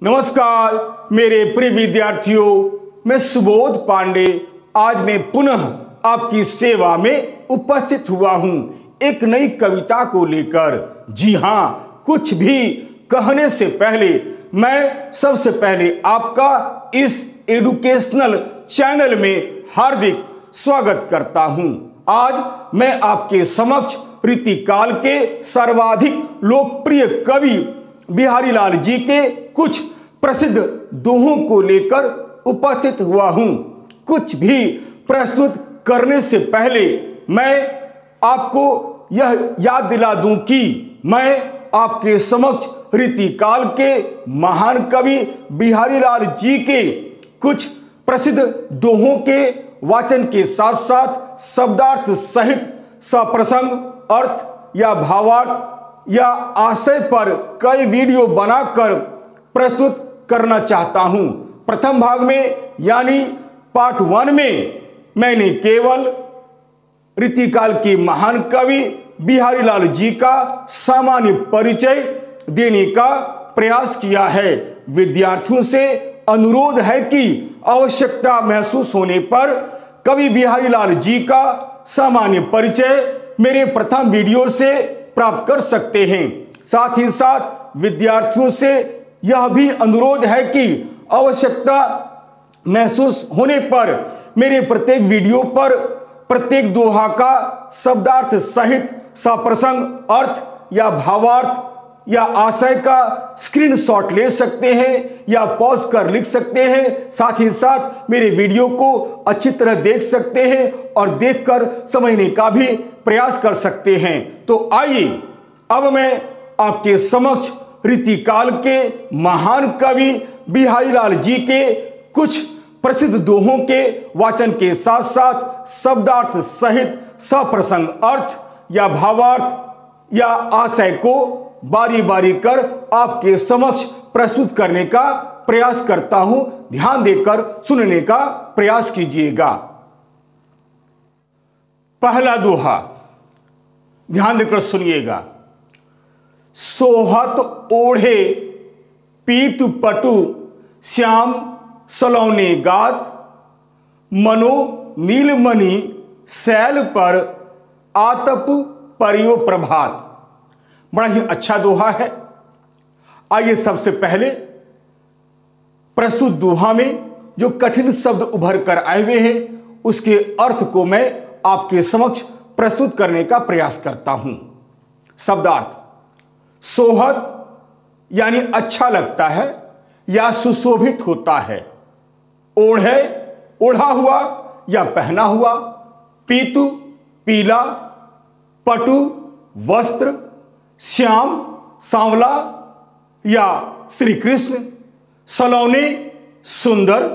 नमस्कार मेरे प्रिय विद्यार्थियों, मैं सुबोध पांडे आज मैं पुनः आपकी सेवा में उपस्थित हुआ हूं एक नई कविता को लेकर। जी हां, कुछ भी कहने से पहले मैं सबसे पहले आपका इस एजुकेशनल चैनल में हार्दिक स्वागत करता हूं। आज मैं आपके समक्ष रीतिकाल के सर्वाधिक लोकप्रिय कवि बिहारी लाल जी के कुछ प्रसिद्ध दोहों को लेकर उपस्थित हुआ हूं। कुछ भी प्रस्तुत करने से पहले मैं आपको यह याद दिला दूं कि मैं आपके समक्ष रीतिकाल के महान कवि बिहारी लाल जी के कुछ प्रसिद्ध दोहों के वाचन के साथ साथ शब्दार्थ सहित सप्रसंग अर्थ या भावार्थ या आशय पर कई वीडियो बनाकर प्रस्तुत करना चाहता हूं। प्रथम भाग में यानी पार्ट 1 में मैंने केवल रीतिकाल के महान कवि बिहारी लाल जी का सामान्य परिचय देने का प्रयास किया है। विद्यार्थियों से अनुरोध है कि आवश्यकता महसूस होने पर कवि बिहारी लाल जी का सामान्य परिचय मेरे प्रथम वीडियो से प्राप्त कर सकते हैं। साथ ही साथ विद्यार्थियों से यह भी अनुरोध है कि आवश्यकता महसूस होने पर मेरे प्रत्येक वीडियो पर प्रत्येक दोहा का शब्दार्थ सहित सप्रसंग अर्थ या भावार्थ या आशय का स्क्रीनशॉट ले सकते हैं या पॉज कर लिख सकते हैं। साथ ही साथ मेरे वीडियो को अच्छी तरह देख सकते हैं और देखकर समझने का भी प्रयास कर सकते हैं। तो आइए अब मैं आपके समक्ष रीतिकाल के महान कवि बिहारी लाल जी के कुछ प्रसिद्ध दोहों के वाचन के साथ साथ शब्दार्थ सहित सप्रसंग अर्थ या भावार्थ या आशय को बारी बारी कर आपके समक्ष प्रस्तुत करने का प्रयास करता हूं। ध्यान देकर सुनने का प्रयास कीजिएगा। पहला दोहा ध्यान देकर सुनिएगा। सोहत ओढ़े पीत पटु श्याम सलौने गात, मनो नीलमणि शैल पर आतप परियो प्रभात। बड़ा ही अच्छा दोहा है। आइए सबसे पहले प्रस्तुत दोहा में जो कठिन शब्द उभर कर आए हुए हैं उसके अर्थ को मैं आपके समक्ष प्रस्तुत करने का प्रयास करता हूं। शब्दार्थ सोहत यानी अच्छा लगता है या सुशोभित होता है। ओढ़े ओढ़ा हुआ या पहना हुआ। पीतु पीला। पटु वस्त्र। श्याम सांवला या श्री कृष्ण। सलौने सुंदर।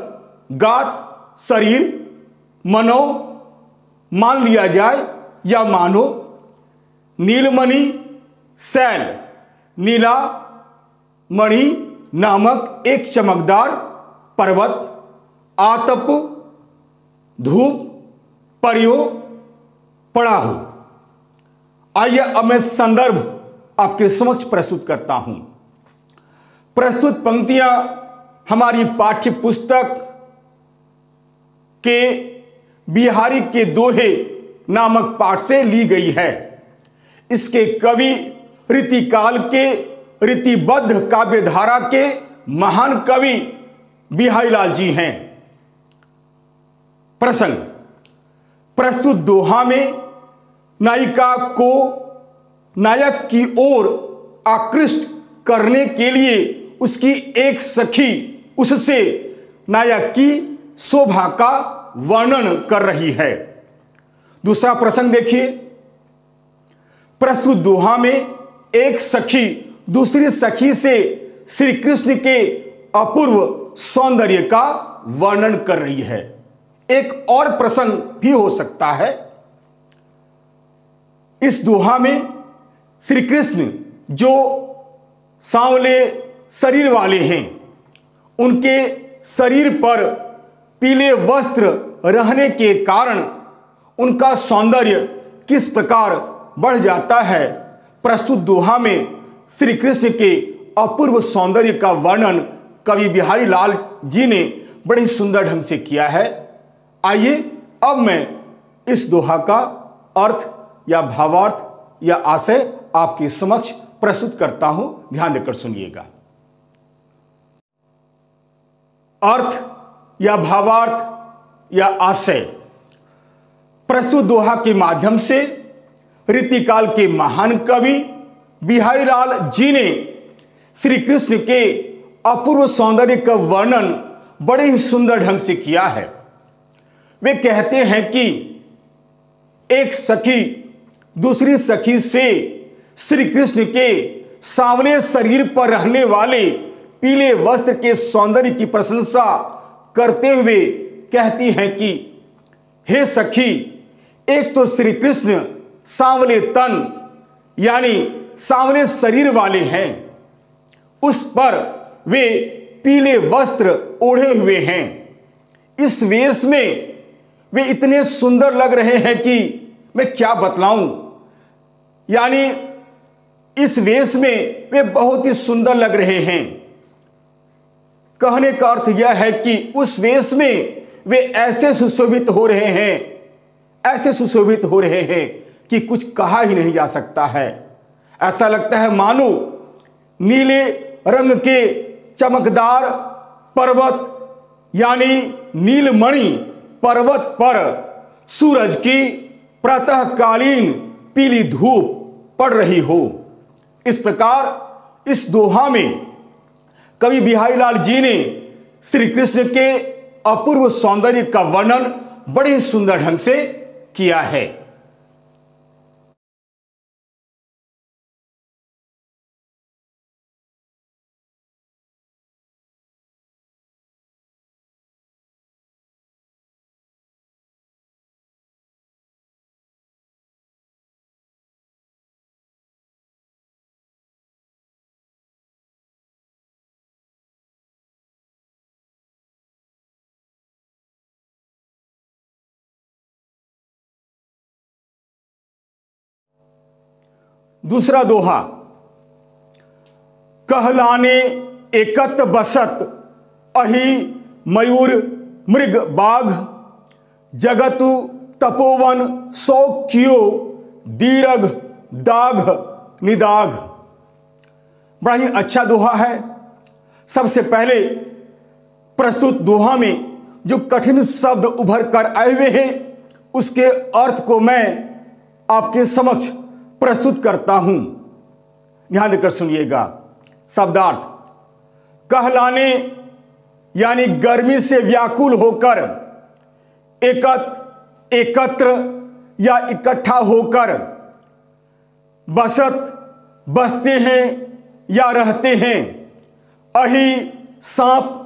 गात शरीर। मनो मान लिया जाए या मानो। नीलमणि शैल नीला मणि नामक एक चमकदार पर्वत। आतप धूप। परियो पड़ा हो। आइए अब मैं संदर्भ आपके समक्ष प्रस्तुत करता हूं। प्रस्तुत पंक्तियां हमारी पाठ्य पुस्तक के बिहारी के दोहे नामक पाठ से ली गई है। इसके कवि रीतिकाल के रीतिबद्ध काव्यधारा के महान कवि बिहारी लाल जी हैं। प्रसंग प्रस्तुत दोहा में नायिका को नायक की ओर आकृष्ट करने के लिए उसकी एक सखी उससे नायक की शोभा का वर्णन कर रही है। दूसरा प्रसंग देखिए। प्रस्तुत दोहा में एक सखी दूसरी सखी से श्री कृष्ण के अपूर्व सौंदर्य का वर्णन कर रही है। एक और प्रसंग भी हो सकता है। इस दोहा में श्री कृष्ण जो सांवले शरीर वाले हैं उनके शरीर पर पीले वस्त्र रहने के कारण उनका सौंदर्य किस प्रकार बढ़ जाता है, प्रस्तुत दोहा में श्री कृष्ण के अपूर्व सौंदर्य का वर्णन कवि बिहारी लाल जी ने बड़े सुंदर ढंग से किया है। आइए अब मैं इस दोहा का अर्थ या भावार्थ या आशय आपके समक्ष प्रस्तुत करता हूं, ध्यान देकर सुनिएगा। अर्थ या भावार्थ या आशय। प्रस्तुत दोहा के माध्यम से रीतिकाल के महान कवि बिहारी लाल जी ने श्री कृष्ण के अपूर्व सौंदर्य का वर्णन बड़े ही सुंदर ढंग से किया है। वे कहते हैं कि एक सखी दूसरी सखी से श्री कृष्ण के सांवले शरीर पर रहने वाले पीले वस्त्र के सौंदर्य की प्रशंसा करते हुए कहती हैं कि हे सखी, एक तो श्री कृष्ण सांवले तन यानी सांवले शरीर वाले हैं, उस पर वे पीले वस्त्र ओढ़े हुए हैं। इस वेश में वे इतने सुंदर लग रहे हैं कि मैं क्या बतलाऊं, यानी इस वेश में वे बहुत ही सुंदर लग रहे हैं। कहने का अर्थ यह है कि उस वेश में वे ऐसे सुशोभित हो रहे हैं, ऐसे सुशोभित हो रहे हैं कि कुछ कहा ही नहीं जा सकता है। ऐसा लगता है मानो नीले रंग के चमकदार पर्वत यानी नीलमणि पर्वत पर सूरज की प्रातःकालीन पीली धूप पड़ रही हो। इस प्रकार इस दोहा में कवि बिहारी लाल जी ने श्री कृष्ण के अपूर्व सौंदर्य का वर्णन बड़े ही सुंदर ढंग से किया है। दूसरा दोहा। कहलाने एकत बसत अहि मयूर मृग बाघ, जगतु तपोवन सौ कियो दीरघ दाघ निदाघ। बड़ा ही अच्छा दोहा है। सबसे पहले प्रस्तुत दोहा में जो कठिन शब्द उभर कर आए हुए हैं उसके अर्थ को मैं आपके समक्ष प्रस्तुत करता हूं, ध्यान देकर सुनिएगा। शब्दार्थ। कहलाने यानी गर्मी से व्याकुल होकर, एकत्र या इकट्ठा होकर, बसत बसते हैं या रहते हैं, अहि सांप,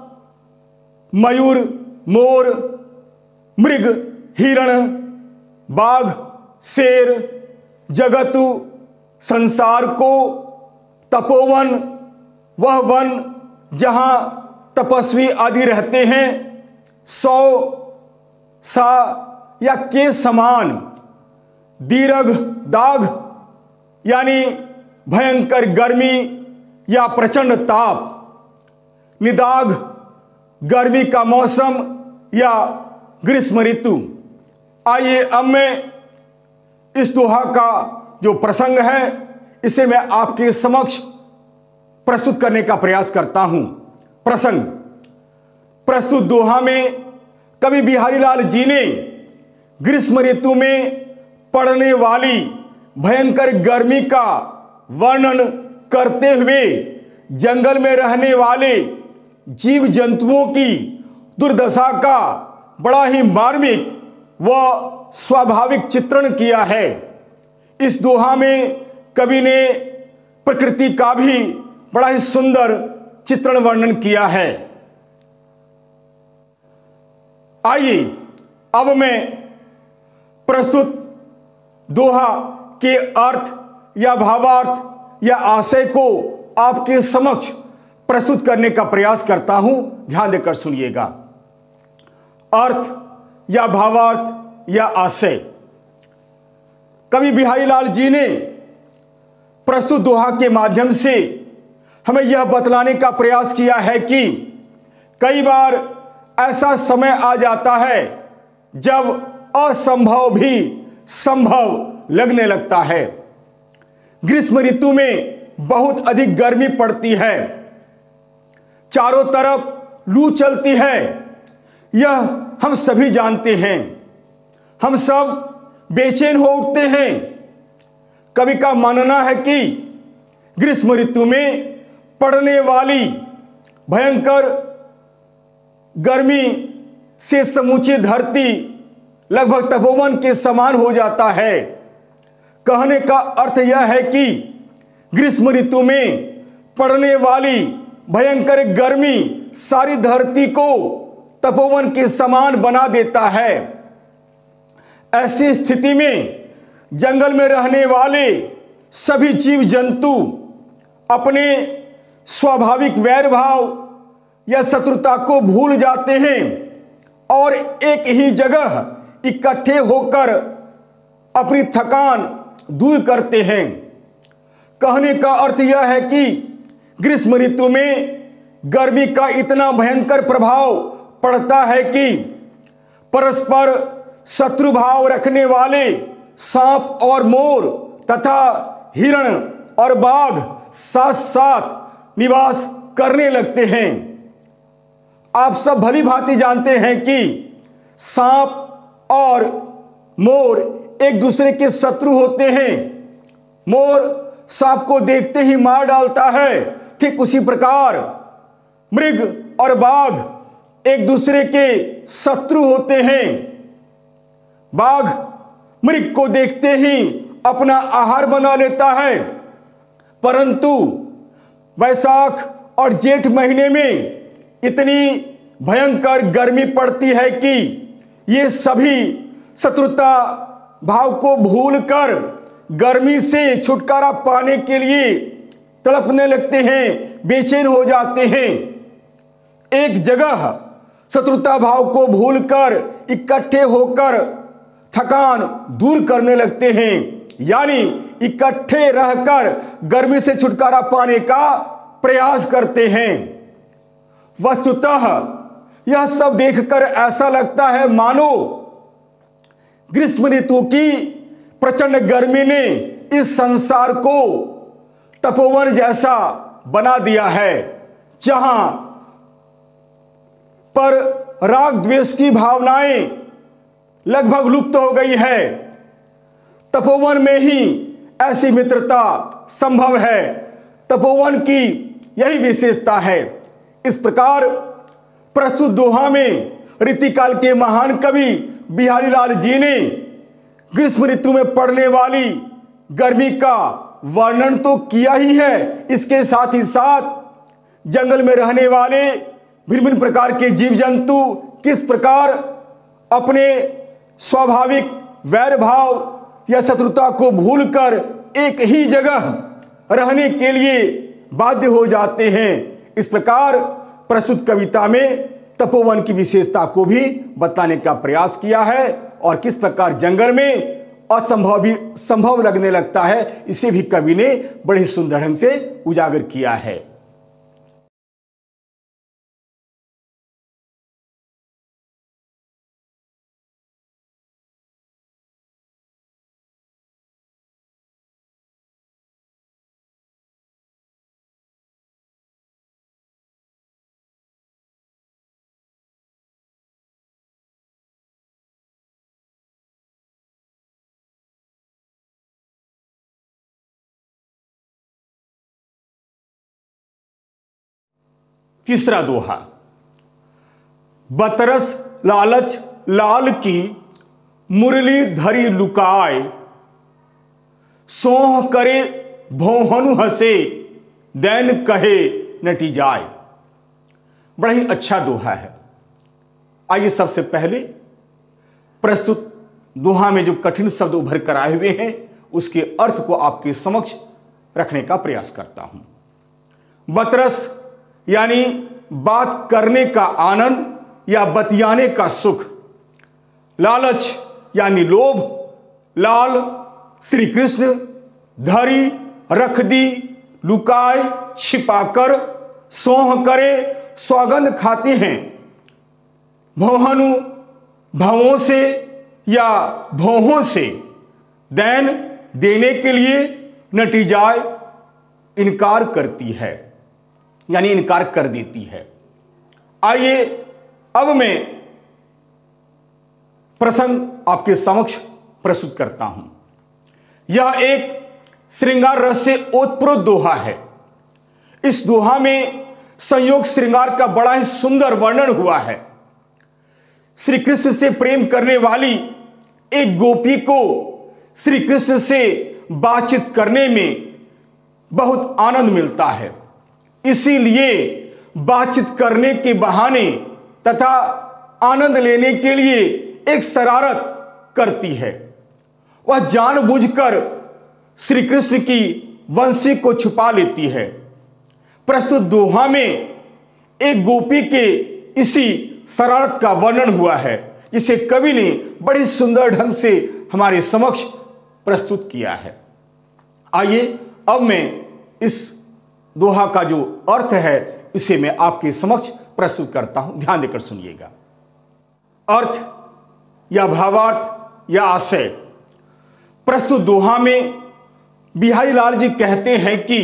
मयूर मोर, मृग हिरण, बाघ शेर, जगतु संसार को, तपोवन वह वन जहां तपस्वी आदि रहते हैं, सौ सा या के समान, दीर्घ दाघ यानी भयंकर गर्मी या प्रचंड ताप, निदाघ गर्मी का मौसम या ग्रीष्म ऋतु। आइए अब मैं इस दोहा का जो प्रसंग है इसे मैं आपके समक्ष प्रस्तुत करने का प्रयास करता हूं। प्रसंग। प्रस्तुत दोहा में कवि बिहारी लाल जी ने ग्रीष्म ऋतु में पड़ने वाली भयंकर गर्मी का वर्णन करते हुए जंगल में रहने वाले जीव जंतुओं की दुर्दशा का बड़ा ही मार्मिक व स्वाभाविक चित्रण किया है। इस दोहा में कवि ने प्रकृति का भी बड़ा ही सुंदर चित्रण वर्णन किया है। आइए अब मैं प्रस्तुत दोहा के अर्थ या भावार्थ या आशय को आपके समक्ष प्रस्तुत करने का प्रयास करता हूं, ध्यान देकर सुनिएगा। अर्थ या भावार्थ या आशय। कवि बिहारी लाल जी ने प्रस्तुत दोहा के माध्यम से हमें यह बतलाने का प्रयास किया है कि कई बार ऐसा समय आ जाता है जब असंभव भी संभव लगने लगता है। ग्रीष्म ऋतु में बहुत अधिक गर्मी पड़ती है, चारों तरफ लू चलती है, यह हम सभी जानते हैं। हम सब बेचैन हो उठते हैं। कवि का मानना है कि ग्रीष्म ऋतु में पड़ने वाली भयंकर गर्मी से समूची धरती लगभग तपोवन के समान हो जाता है। कहने का अर्थ यह है कि ग्रीष्म ऋतु में पड़ने वाली भयंकर गर्मी सारी धरती को तपोवन के समान बना देता है। ऐसी स्थिति में जंगल में रहने वाले सभी जीव जंतु अपने स्वाभाविक वैर भाव या शत्रुता को भूल जाते हैं और एक ही जगह इकट्ठे होकर अपनी थकान दूर करते हैं। कहने का अर्थ यह है कि ग्रीष्म ऋतु में गर्मी का इतना भयंकर प्रभाव पड़ता है कि परस्पर शत्रु भाव रखने वाले सांप और मोर तथा हिरण और बाघ साथ साथ निवास करने लगते हैं। आप सब भली भांति जानते हैं कि सांप और मोर एक दूसरे के शत्रु होते हैं। मोर सांप को देखते ही मार डालता है, ठीक उसी प्रकार मृग और बाघ एक दूसरे के शत्रु होते हैं। बाघ मृग को देखते ही अपना आहार बना लेता है, परंतु वैशाख और जेठ महीने में इतनी भयंकर गर्मी पड़ती है कि ये सभी शत्रुता भाव को भूलकर गर्मी से छुटकारा पाने के लिए तड़पने लगते हैं, बेचैन हो जाते हैं। एक जगह शत्रुता भाव को भूलकर इकट्ठे होकर थकान दूर करने लगते हैं, यानी इकट्ठे रहकर गर्मी से छुटकारा पाने का प्रयास करते हैं। वस्तुतः यह सब देखकर ऐसा लगता है मानो ग्रीष्म ऋतु की प्रचंड गर्मी ने इस संसार को तपोवन जैसा बना दिया है, जहां पर राग द्वेष की भावनाएं लगभग लुप्त हो गई है। तपोवन में ही ऐसी मित्रता संभव है। तपोवन की यही विशेषता है। इस प्रकार प्रस्तुत दोहा में रीतिकाल के महान कवि बिहारी लाल जी ने ग्रीष्म ऋतु में पड़ने वाली गर्मी का वर्णन तो किया ही है, इसके साथ ही साथ जंगल में रहने वाले भिन्न भिन्न प्रकार के जीव जंतु किस प्रकार अपने स्वाभाविक वैर भाव या शत्रुता को भूलकर एक ही जगह रहने के लिए बाध्य हो जाते हैं। इस प्रकार प्रस्तुत कविता में तपोवन की विशेषता को भी बताने का प्रयास किया है और किस प्रकार जंगल में असंभव भी संभव लगने लगता है, इसे भी कवि ने बड़े सुंदर ढंग से उजागर किया है। तीसरा दोहा। बतरस लालच लाल की मुरली धरी लुकाए, सोह करे भोहनु हसे दैन कहे नटी जाए। बड़ा ही अच्छा दोहा है। आइए सबसे पहले प्रस्तुत दोहा में जो कठिन शब्द उभर कर आए हुए हैं उसके अर्थ को आपके समक्ष रखने का प्रयास करता हूं। बतरस यानी बात करने का आनंद या बतियाने का सुख। लालच यानी लोभ। लाल श्री कृष्ण, धरी रख दी, लुकाए छिपाकर, सोह करे सौगंध खाते हैं भौहानु भावों से या भौहों से दैन देने के लिए नतीजाए इनकार करती है, यानी इनकार कर देती है। आइए अब मैं प्रसंग आपके समक्ष प्रस्तुत करता हूं। यह एक श्रृंगार रस से ओतप्रोत दोहा है। इस दोहा में संयोग श्रृंगार का बड़ा ही सुंदर वर्णन हुआ है। श्री कृष्ण से प्रेम करने वाली एक गोपी को श्री कृष्ण से बातचीत करने में बहुत आनंद मिलता है, इसीलिए बातचीत करने के बहाने तथा आनंद लेने के लिए एक शरारत करती है। वह जानबूझकर श्री कृष्ण की वंशी को छुपा लेती है। प्रस्तुत दोहा में एक गोपी के इसी शरारत का वर्णन हुआ है, जिसे कवि ने बड़ी सुंदर ढंग से हमारे समक्ष प्रस्तुत किया है। आइए अब मैं इस दोहा का जो अर्थ है इसे मैं आपके समक्ष प्रस्तुत करता हूं, ध्यान देकर सुनिएगा। अर्थ या भावार्थ या आशय। प्रस्तुत दोहा में बिहारी लाल जी कहते हैं कि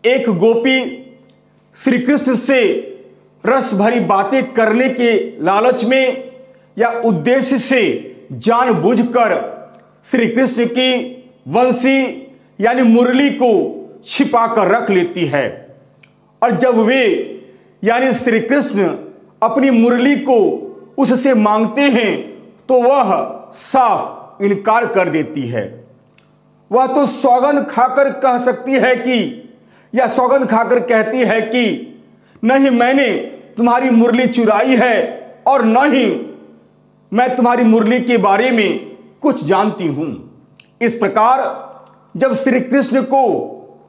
एक गोपी श्री कृष्ण से रस भरी बातें करने के लालच में या उद्देश्य से जानबूझकर श्री कृष्ण की वंशी यानी मुरली को छिपाकर रख लेती है, और जब वे यानी श्री कृष्ण अपनी मुरली को उससे मांगते हैं तो वह साफ इनकार कर देती है। वह तो सौगंध खाकर कह सकती है कि या सौगंध खाकर कहती है कि नहीं मैंने तुम्हारी मुरली चुराई है और नहीं मैं तुम्हारी मुरली के बारे में कुछ जानती हूं। इस प्रकार जब श्री कृष्ण को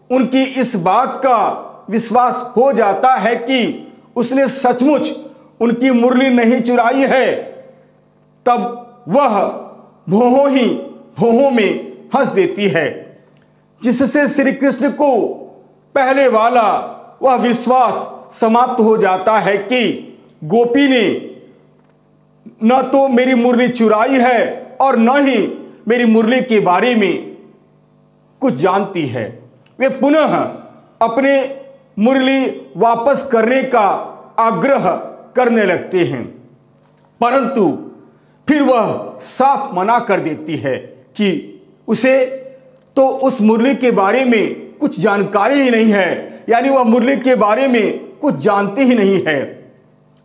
उनकी इस बात का विश्वास हो जाता है कि उसने सचमुच उनकी मुरली नहीं चुराई है, तब वह भौहों में हंस देती है, जिससे श्री कृष्ण को पहले वाला वह विश्वास समाप्त हो जाता है कि गोपी ने न तो मेरी मुरली चुराई है और न ही मेरी मुरली के बारे में कुछ जानती है। वे पुनः अपने मुरली वापस करने का आग्रह करने लगते हैं, परंतु फिर वह साफ मना कर देती है कि उसे तो उस मुरली के बारे में कुछ जानकारी ही नहीं है, यानी वह मुरली के बारे में कुछ जानती ही नहीं है।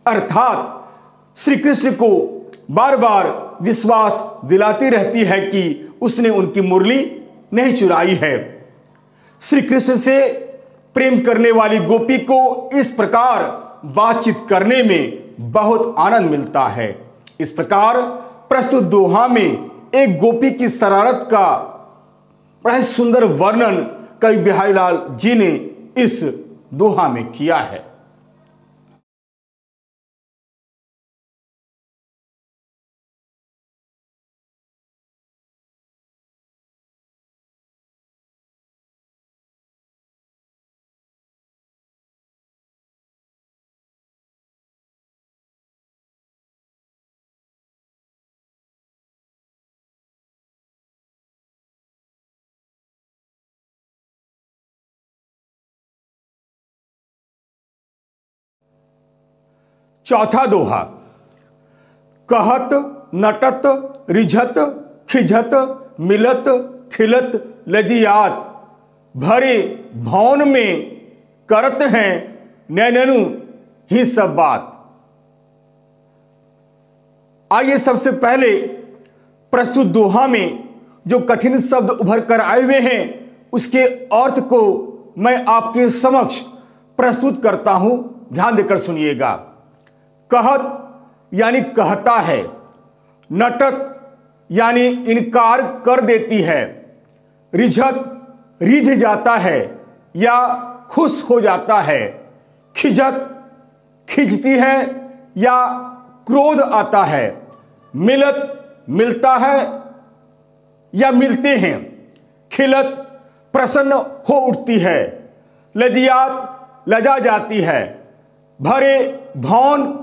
अर्थात श्री कृष्ण को बार बार विश्वास दिलाती रहती है कि उसने उनकी मुरली नहीं चुराई है। श्री कृष्ण से प्रेम करने वाली गोपी को इस प्रकार बातचीत करने में बहुत आनंद मिलता है। इस प्रकार प्रस्तुत दोहा में एक गोपी की शरारत का बड़ा सुंदर वर्णन कवि बिहारी लाल जी ने इस दोहा में किया है। चौथा दोहा। कहत नटत रिझत खिझत मिलत खिलत लजियात भरे भौन में करत हैं नैननु ही सब बात। आइए सबसे पहले प्रस्तुत दोहा में जो कठिन शब्द उभर कर आए हुए हैं उसके अर्थ को मैं आपके समक्ष प्रस्तुत करता हूं, ध्यान देकर सुनिएगा। कहत यानी कहता है, नटत यानी इनकार कर देती है, रिझत रिझ जाता है या खुश हो जाता है, खिझत खिंचती है या क्रोध आता है, मिलत मिलता है या मिलते हैं, खिलत प्रसन्न हो उठती है, लजियात लजा जाती है, भरे भवन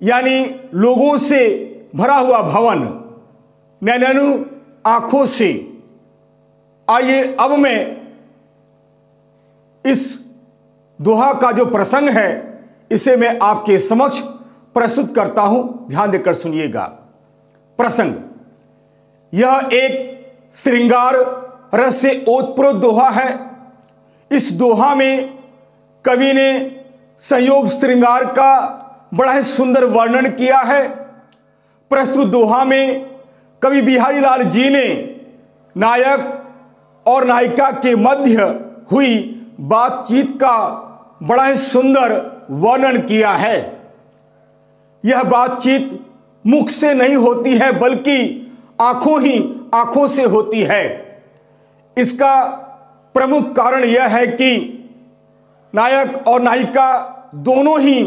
यानी लोगों से भरा हुआ भवन, नैननु आंखों से। आइए अब मैं इस दोहा का जो प्रसंग है इसे मैं आपके समक्ष प्रस्तुत करता हूं, ध्यान देकर सुनिएगा। प्रसंग, यह एक श्रृंगार रस से ओतप्रोत दोहा है। इस दोहा में कवि ने संयोग श्रृंगार का बड़ा ही सुंदर वर्णन किया है। प्रस्तुत दोहा में कवि बिहारी लाल जी ने नायक और नायिका के मध्य हुई बातचीत का बड़ा ही सुंदर वर्णन किया है। यह बातचीत मुख से नहीं होती है बल्कि आंखों ही आंखों से होती है। इसका प्रमुख कारण यह है कि नायक और नायिका दोनों ही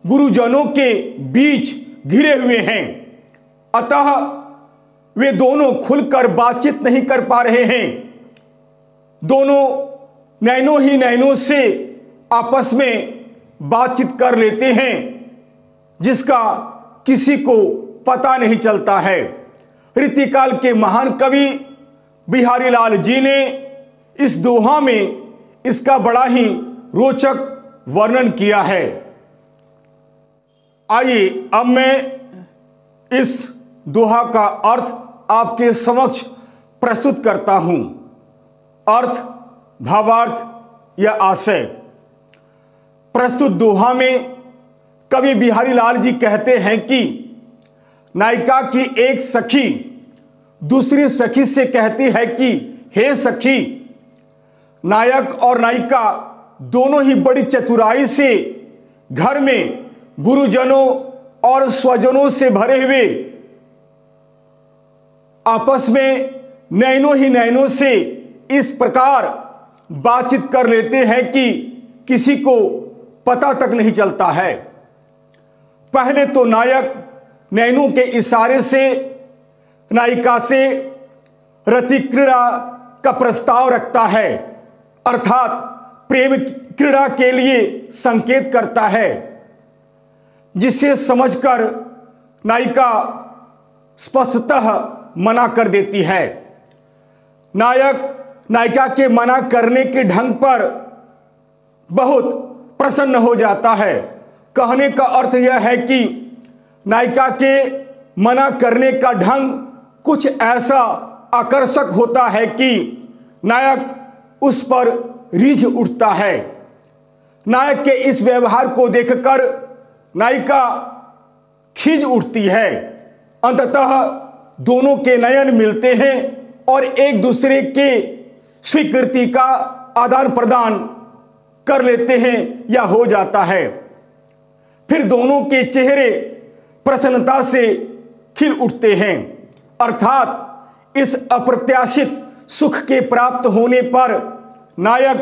गुरुजनों के बीच घिरे हुए हैं, अतः वे दोनों खुलकर बातचीत नहीं कर पा रहे हैं। दोनों नैनों ही नैनों से आपस में बातचीत कर लेते हैं जिसका किसी को पता नहीं चलता है। रीतिकाल के महान कवि बिहारी लाल जी ने इस दोहा में इसका बड़ा ही रोचक वर्णन किया है। आइए अब मैं इस दोहा का अर्थ आपके समक्ष प्रस्तुत करता हूं। अर्थ, भावार्थ या आशय। प्रस्तुत दोहा में कवि बिहारी लाल जी कहते हैं कि नायिका की एक सखी दूसरी सखी से कहती है कि हे सखी, नायक और नायिका दोनों ही बड़ी चतुराई से घर में गुरुजनों और स्वजनों से भरे हुए आपस में नैनों ही नैनों से इस प्रकार बातचीत कर लेते हैं कि किसी को पता तक नहीं चलता है। पहले तो नायक नैनों के इशारे से नायिका से रति क्रीड़ा का प्रस्ताव रखता है, अर्थात प्रेम क्रीड़ा के लिए संकेत करता है, जिसे समझकर नायिका स्पष्टतः मना कर देती है। नायक नायिका के मना करने के ढंग पर बहुत प्रसन्न हो जाता है। कहने का अर्थ यह है कि नायिका के मना करने का ढंग कुछ ऐसा आकर्षक होता है कि नायक उस पर रीझ उठता है। नायक के इस व्यवहार को देखकर नायिका खिंच उठती है। अंततः दोनों के नयन मिलते हैं और एक दूसरे के स्वीकृति का आदान प्रदान कर लेते हैं या हो जाता है। फिर दोनों के चेहरे प्रसन्नता से खिल उठते हैं, अर्थात इस अप्रत्याशित सुख के प्राप्त होने पर नायक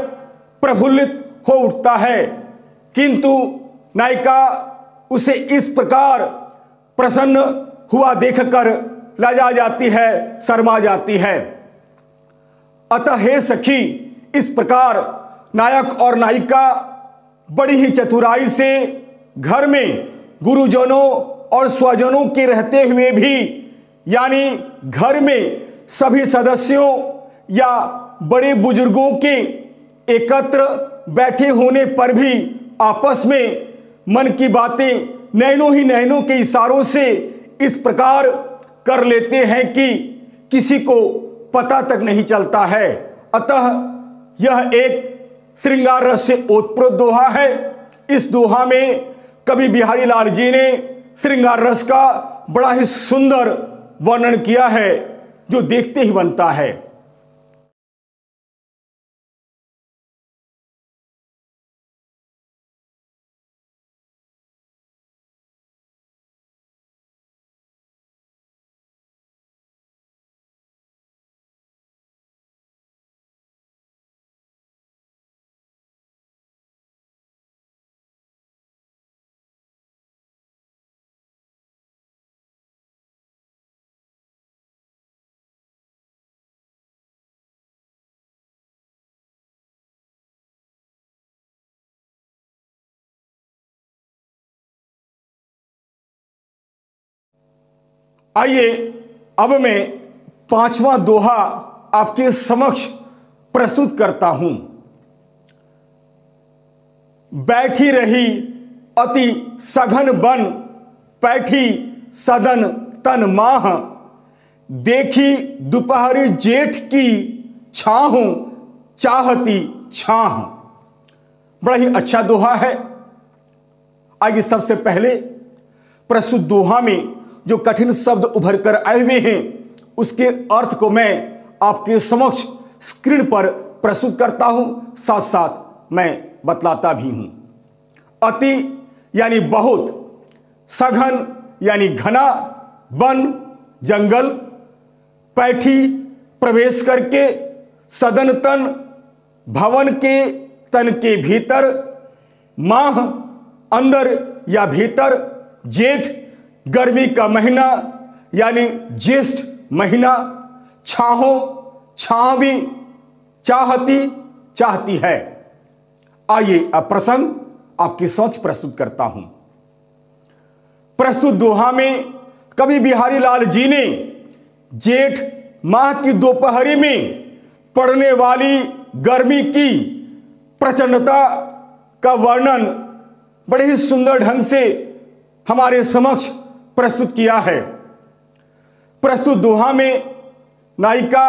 प्रफुल्लित हो उठता है, किंतु नायिका उसे इस प्रकार प्रसन्न हुआ देखकर लजा जाती है, शर्मा जाती है। अतः हे सखी, इस प्रकार नायक और नायिका बड़ी ही चतुराई से घर में गुरुजनों और स्वजनों के रहते हुए भी, यानी घर में सभी सदस्यों या बड़े बुजुर्गों के एकत्र बैठे होने पर भी आपस में मन की बातें नैनों ही नैनों के इशारों से इस प्रकार कर लेते हैं कि किसी को पता तक नहीं चलता है। अतः यह एक श्रृंगार रस से ओतप्रोत दोहा है। इस दोहा में कवि बिहारी लाल जी ने श्रृंगार रस का बड़ा ही सुंदर वर्णन किया है जो देखते ही बनता है। आइए अब मैं पांचवा दोहा आपके समक्ष प्रस्तुत करता हूं। बैठी रही अति सघन बन, पैठी सदन तन माह, देखी दोपहरी जेठ की छाहूं चाहती छाह। बड़ा ही अच्छा दोहा है। आइए सबसे पहले प्रस्तुत दोहा में जो कठिन शब्द उभर कर आए हुए हैं उसके अर्थ को मैं आपके समक्ष स्क्रीन पर प्रस्तुत करता हूं, साथ साथ मैं बतलाता भी हूं। अति यानी बहुत, सघन यानी घना, वन जंगल, पैठी प्रवेश करके, सदन तन भवन के तन के भीतर, माह अंदर या भीतर, जेठ गर्मी का महीना यानी ज्येष्ठ महीना, छाहों छावी, चाहती चाहती है। आइए अब प्रसंग आपके समक्ष प्रस्तुत करता हूं। प्रस्तुत दोहा में कवि बिहारी लाल जी ने जेठ माह की दोपहरी में पड़ने वाली गर्मी की प्रचंडता का वर्णन बड़े ही सुंदर ढंग से हमारे समक्ष प्रस्तुत किया है। प्रस्तुत दोहा में नायिका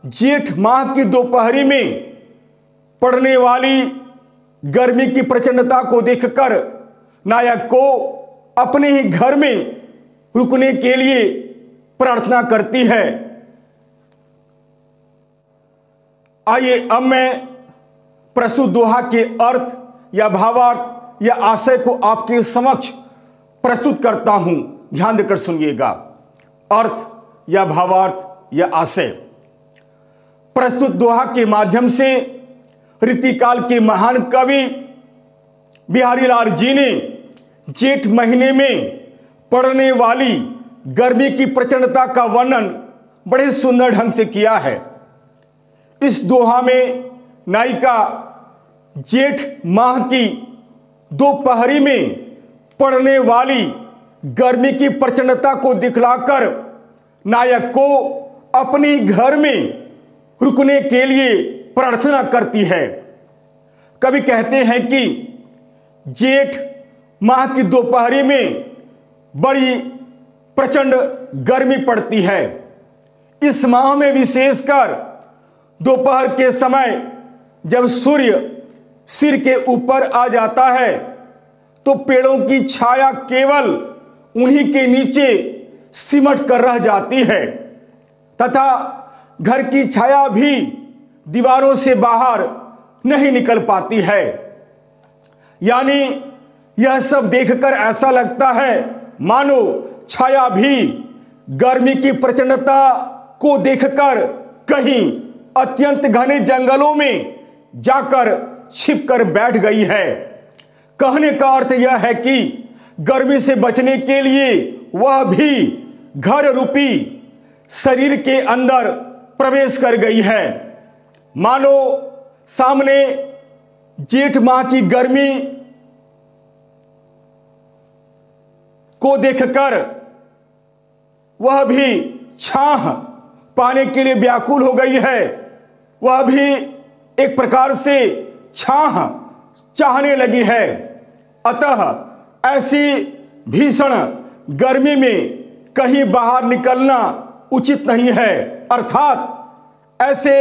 जेठ माह की दोपहरी में पड़ने वाली गर्मी की प्रचंडता को देखकर नायक को अपने ही घर में रुकने के लिए प्रार्थना करती है। आइए अब मैं प्रस्तुत दोहा के अर्थ या भावार्थ या आशय को आपके समक्ष प्रस्तुत करता हूं। ध्यान देकर सुनिएगा। अर्थ या भावार्थ या आशय। प्रस्तुत दोहा के माध्यम से रीतिकाल के महान कवि बिहारी लाल जी ने जेठ महीने में पड़ने वाली गर्मी की प्रचंडता का वर्णन बड़े सुंदर ढंग से किया है। इस दोहा में नायिका जेठ माह की दोपहरी में पड़ने वाली गर्मी की प्रचंडता को दिखलाकर नायक को अपने घर में रुकने के लिए प्रार्थना करती है। कवि कहते हैं कि जेठ माह की दोपहरी में बड़ी प्रचंड गर्मी पड़ती है। इस माह में विशेषकर दोपहर के समय जब सूर्य सिर के ऊपर आ जाता है तो पेड़ों की छाया केवल उन्हीं के नीचे सिमट कर रह जाती है तथा घर की छाया भी दीवारों से बाहर नहीं निकल पाती है। यानी यह सब देखकर ऐसा लगता है मानो छाया भी गर्मी की प्रचंडता को देखकर कहीं अत्यंत घने जंगलों में जाकर छिपकर बैठ गई है। कहने का अर्थ यह है कि गर्मी से बचने के लिए वह भी घर रूपी शरीर के अंदर प्रवेश कर गई है। मानो सामने जेठ माह की गर्मी को देखकर वह भी छाह पाने के लिए व्याकुल हो गई है। वह भी एक प्रकार से छाह चाहने लगी है। अतः ऐसी भीषण गर्मी में कहीं बाहर निकलना उचित नहीं है, अर्थात ऐसे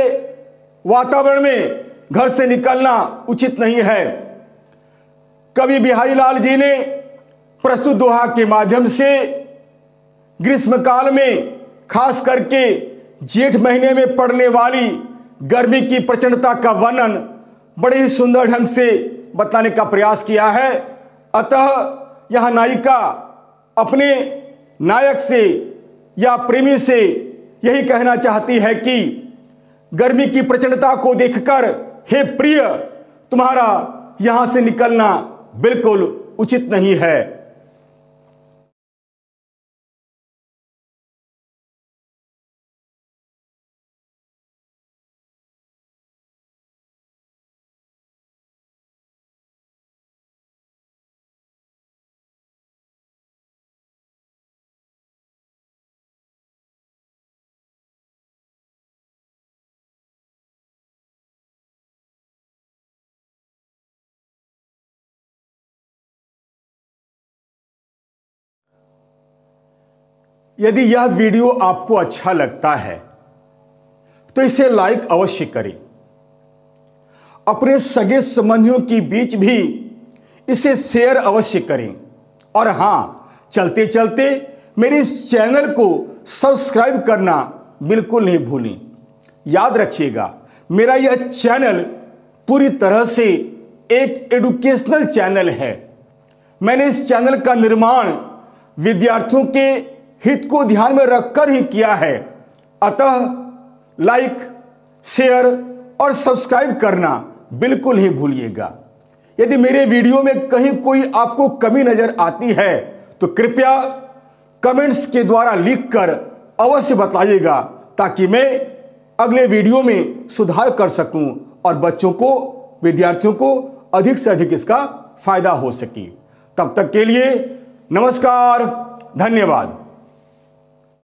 वातावरण में घर से निकलना उचित नहीं है। कवि बिहारी लाल जी ने प्रस्तुत दोहा के माध्यम से ग्रीष्मकाल में खास करके जेठ महीने में पड़ने वाली गर्मी की प्रचंडता का वर्णन बड़े ही सुंदर ढंग से बताने का प्रयास किया है। अतः यह नायिका अपने नायक से या प्रेमी से यही कहना चाहती है कि गर्मी की प्रचंडता को देखकर हे प्रिय, तुम्हारा यहां से निकलना बिल्कुल उचित नहीं है। यदि यह वीडियो आपको अच्छा लगता है तो इसे लाइक अवश्य करें। अपने सगे संबंधियों के बीच भी इसे शेयर अवश्य करें। और हाँ, चलते चलते मेरे इस चैनल को सब्सक्राइब करना बिल्कुल नहीं भूलें। याद रखिएगा, मेरा यह चैनल पूरी तरह से एक एजुकेशनल चैनल है। मैंने इस चैनल का निर्माण विद्यार्थियों के हित को ध्यान में रखकर ही किया है। अतः लाइक, शेयर और सब्सक्राइब करना बिल्कुल नहीं भूलिएगा। यदि मेरे वीडियो में कहीं कोई आपको कमी नजर आती है तो कृपया कमेंट्स के द्वारा लिखकर अवश्य बताइएगा, ताकि मैं अगले वीडियो में सुधार कर सकूं और बच्चों को, विद्यार्थियों को अधिक से अधिक इसका फायदा हो सके। तब तक के लिए नमस्कार, धन्यवाद।